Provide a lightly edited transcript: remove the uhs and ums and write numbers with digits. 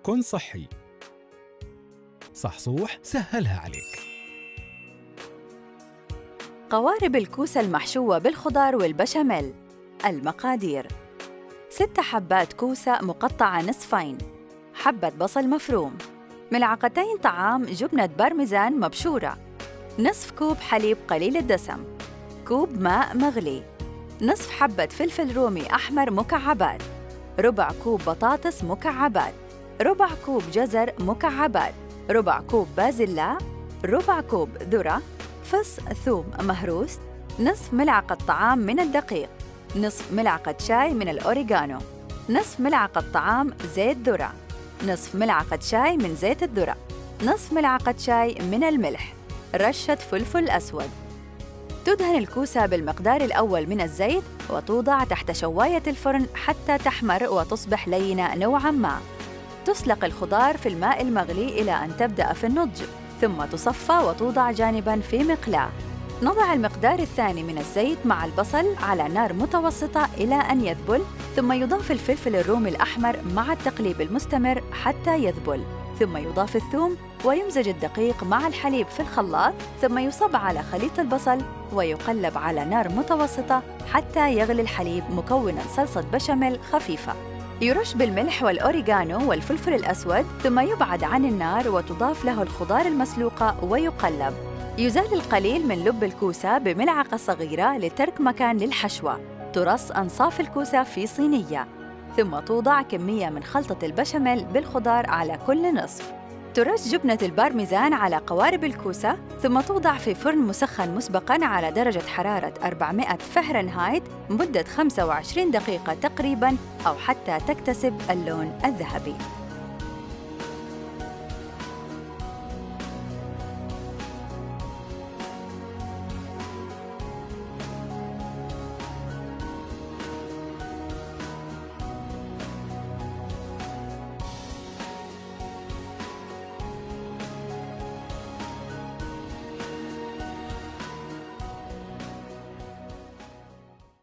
كن صحي. صحصوح سهلها عليك. قوارب الكوسة المحشوة بالخضار والبشاميل. المقادير: 6 حبات كوسة مقطعة نصفين، حبة بصل مفروم، ملعقتين طعام جبنة بارميزان مبشورة، نصف كوب حليب قليل الدسم، كوب ماء مغلي، نصف حبة فلفل رومي أحمر مكعبات، ربع كوب بطاطس مكعبات، ربع كوب جزر مكعبات، ربع كوب بازلاء، ربع كوب ذرة، فص ثوم مهروس، نصف ملعقة طعام من الدقيق، نصف ملعقة شاي من الأوريغانو، نصف ملعقة طعام زيت ذرة، نصف ملعقة شاي من زيت الذرة، نصف ملعقة شاي من الملح، رشة فلفل أسود. تدهن الكوسة بالمقدار الأول من الزيت وتوضع تحت شواية الفرن حتى تحمر وتصبح لينة نوعاً ما. تسلق الخضار في الماء المغلي إلى أن تبدأ في النضج، ثم تصفى وتوضع جانباً في مقلاة. نضع المقدار الثاني من الزيت مع البصل على نار متوسطة إلى أن يذبل، ثم يضاف الفلفل الرومي الأحمر مع التقليب المستمر حتى يذبل، ثم يضاف الثوم ويمزج الدقيق مع الحليب في الخلاط، ثم يصب على خليط البصل ويقلب على نار متوسطة حتى يغلي الحليب مكوناً صلصة بشاميل خفيفة. يرش بالملح والأوريغانو والفلفل الأسود، ثم يبعد عن النار وتضاف له الخضار المسلوقة ويقلب. يزال القليل من لب الكوسة بملعقة صغيرة لترك مكان للحشوة. ترص أنصاف الكوسة في صينية، ثم توضع كمية من خلطة البشاميل بالخضار على كل نصف. ترش جبنة البارميزان على قوارب الكوسة، ثم توضع في فرن مسخن مسبقاً على درجة حرارة 400 فهرنهايت مدة 25 دقيقة تقريباً، أو حتى تكتسب اللون الذهبي.